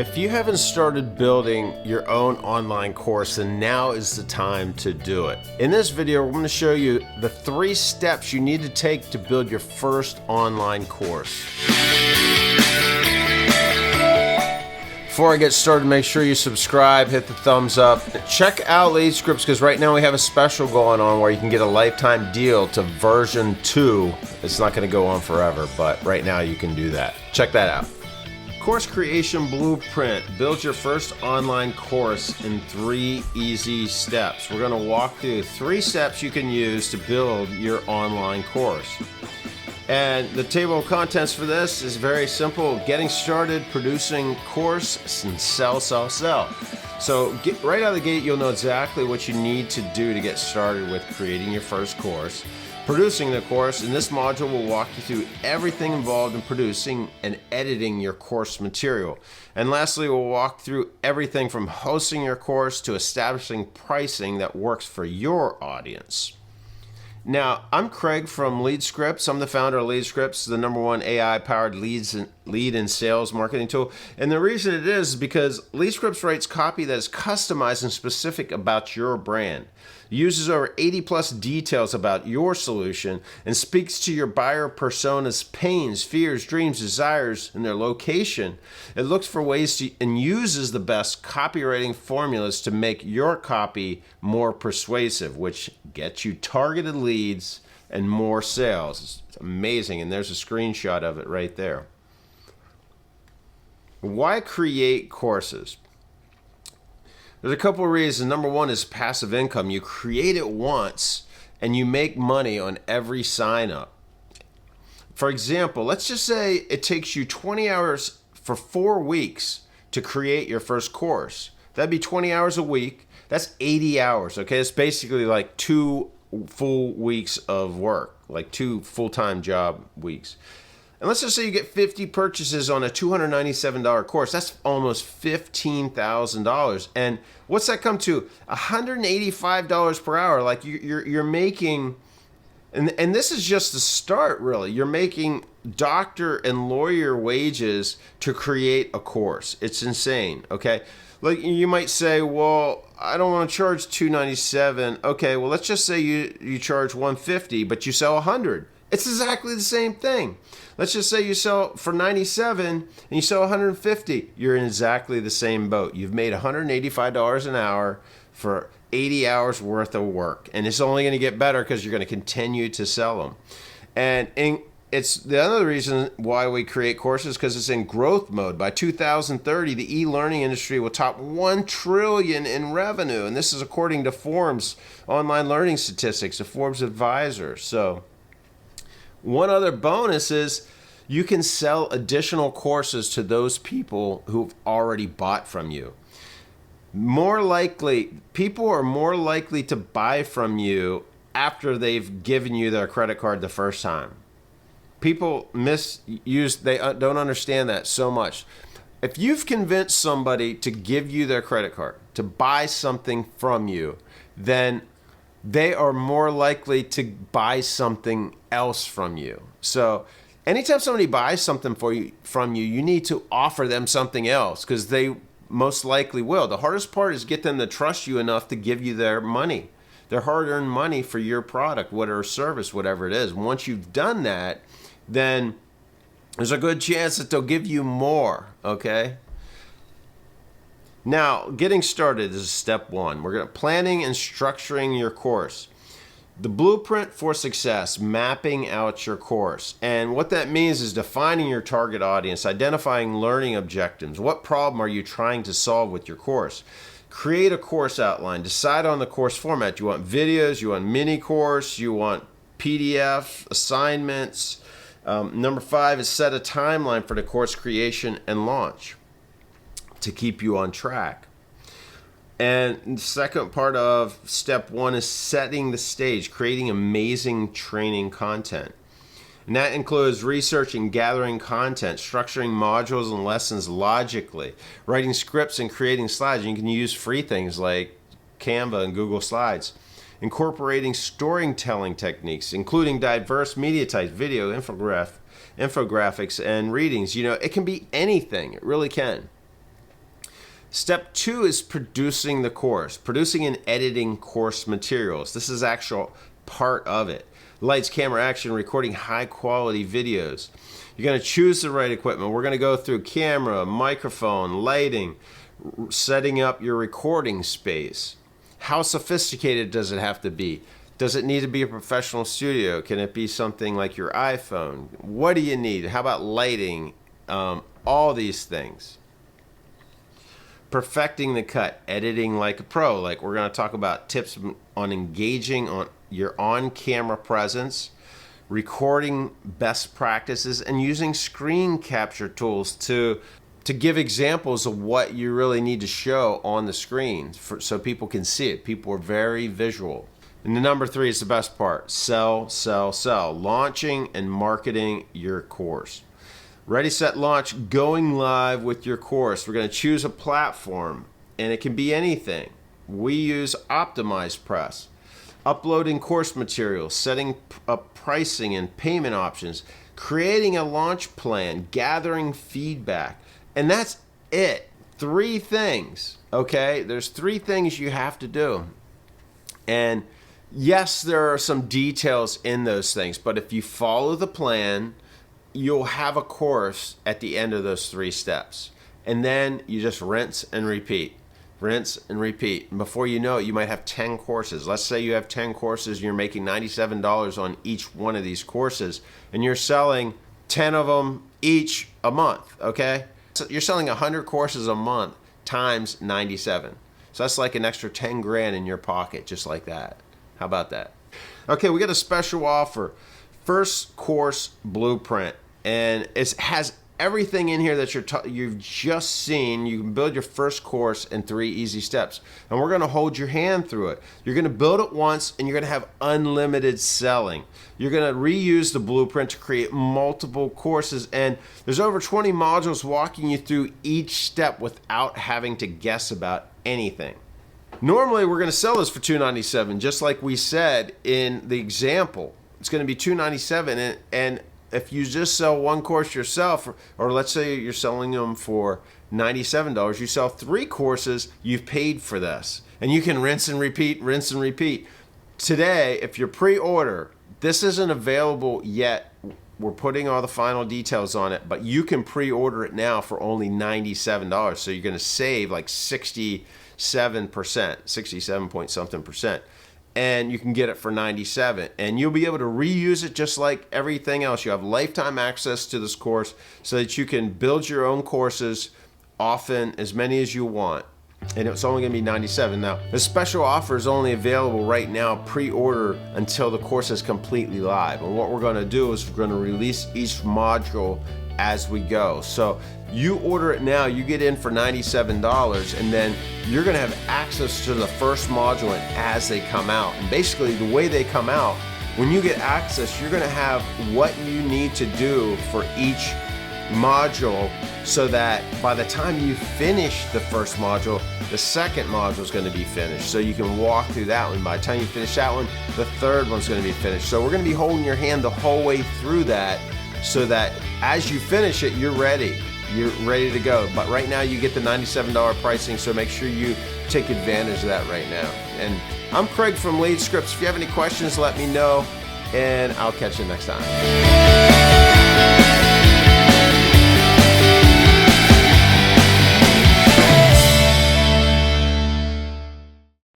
If you haven't started building your own online course, then now is the time to do it. In this video, we're going to show you the 3 steps you need to take to build your first online course. Before I get started, make sure you subscribe, hit the thumbs up. Check out LeadScripts because right now we have a special going on where you can get a lifetime deal to version 2. It's not going to go on forever, but right now you can do that. Check that out. Course Creation Blueprint. Build your first online course in 3 easy steps. We're going to walk through 3 steps you can use to build your online course. And the table of contents for this is very simple. Getting started, producing course, and sell. So right out of the gate, you'll know exactly what you need to do to get started with creating your first course. Producing the course. In this module, we'll walk you through everything involved in producing and editing your course material. And lastly, we'll walk through everything from hosting your course to establishing pricing that works for your audience. Now, I'm Craig from LeadScripts. I'm the founder of LeadScripts, the #1 AI-powered lead and sales marketing tool. And the reason it is because LeadScripts writes copy that is customized and specific about your brand. It uses over 80+ details about your solution and speaks to your buyer persona's pains, fears, dreams, desires, and their location. It looks for ways to and uses the best copywriting formulas to make your copy more persuasive, which gets you targeted leads and more sales. It's amazing, and there's a screenshot of it right there. Why create courses? There's a couple of reasons. #1 is passive income. You create it once and you make money on every sign up. For example, let's just say it takes you 20 hours for 4 weeks to create your first course. That'd be 20 hours a week. That's 80 hours, okay? It's basically like 2 full weeks of work, like 2 full-time job weeks. And let's just say you get 50 purchases on a $297 course. That's almost $15,000. And what's that come to? $185 per hour. Like you're making, and this is just the start, really. You're making doctor and lawyer wages to create a course. It's insane, okay? Like you might say, well, I don't want to charge $297. Okay, well, let's just say you charge $150, but you sell 100. It's exactly the same thing. Let's just say you sell for $97 and you sell 150. You're in exactly the same boat. You've made $185 an hour for 80 hours worth of work. And it's only going to get better because you're going to continue to sell them. And it's the other reason why we create courses because it's in growth mode. By 2030, the e-learning industry will top $1 trillion in revenue. And this is according to Forbes online learning statistics, a Forbes advisor. So one other bonus is you can sell additional courses to those people who've already bought from you. People are more likely to buy from you after they've given you their credit card the first time. People they don't understand that so much. If you've convinced somebody to give you their credit card, to buy something from you, then they are more likely to buy something else from you. So anytime somebody buys something from you, you need to offer them something else because they most likely will. The hardest part is get them to trust you enough to give you their money, their hard-earned money for your product, whatever service, whatever it is. Once you've done that, then there's a good chance that they'll give you more, okay? Now, getting started is step 1. We're planning and structuring your course. The blueprint for success, mapping out your course. And what that means is defining your target audience, identifying learning objectives. What problem are you trying to solve with your course? Create a course outline. Decide on the course format. You want videos, you want mini course, you want PDF, assignments. #5 is set a timeline for the course creation and launch to keep you on track. And the second part of step 1 is setting the stage, creating amazing training content. And that includes researching, gathering content, structuring modules and lessons logically, writing scripts and creating slides. You can use free things like Canva and Google Slides. Incorporating storytelling techniques, including diverse media types, video, infographics, and readings. You know, it can be anything. It really can. Step 2 is producing the course, producing and editing course materials. This is actual part of it. Lights, camera, action, recording high quality videos. You're going to choose the right equipment. We're going to go through camera, microphone, lighting, setting up your recording space. How sophisticated does it have to be? Does it need to be a professional studio? Can it be something like your iPhone? What do you need? How about lighting? All these things. Perfecting the cut, editing like a pro. Like we're going to talk about tips on engaging on your on-camera presence, recording best practices, and using screen capture tools to give examples of what you really need to show on the screen so people can see it. People are very visual. And the number 3 is the best part. Sell, sell, sell. Launching and marketing your course. Ready, set, launch, going live with your course. We're going to choose a platform, and it can be anything. We use Optimized Press. Uploading course materials, setting up pricing and payment options, creating a launch plan, gathering feedback. And that's it. 3 things, okay? There's 3 things you have to do. And yes, there are some details in those things, but if you follow the plan, you'll have a course at the end of those 3 steps. And then you just rinse and repeat. Rinse and repeat. And before you know it, you might have 10 courses. Let's say you have 10 courses and you're making $97 on each one of these courses, and you're selling 10 of them each a month, okay? So you're selling 100 courses a month times 97. So that's like an extra 10 grand in your pocket, just like that. How about that? Okay, we got a special offer. First course blueprint. And it has everything in here that you've just seen. You can build your first course in 3 easy steps. And we're going to hold your hand through it. You're going to build it once, and you're going to have unlimited selling. You're going to reuse the blueprint to create multiple courses. And there's over 20 modules walking you through each step without having to guess about anything. Normally, we're going to sell this for $297, just like we said in the example. It's going to be $297, and if you just sell one course yourself, or let's say you're selling them for $97, you sell 3 courses, you've paid for this. And you can rinse and repeat, rinse and repeat. Today, if you pre-order, this isn't available yet. We're putting all the final details on it, but you can pre-order it now for only $97. So you're going to save like 67%, 67 point something percent. And you can get it for $97, and you'll be able to reuse it just like everything else. You have lifetime access to this course so that you can build your own courses often, as many as you want, and it's only going to be $97. Now, the special offer is only available right now, pre-order, until the course is completely live. And what we're going to do is we're going to release each module as we go. So you order it now, you get in for $97, and then you're going to have access to the first module and as they come out. And basically the way they come out, when you get access, you're going to have what you need to do for each module, so that by the time you finish the first module, the second module is going to be finished. So you can walk through that one. By the time you finish that one, the third one's going to be finished. So we're going to be holding your hand the whole way through that, so that as you finish it, you're ready. You're ready to go. But right now you get the $97 pricing, so make sure you take advantage of that right now. And I'm Craig from LeadScripts. If you have any questions, let me know, and I'll catch you next time.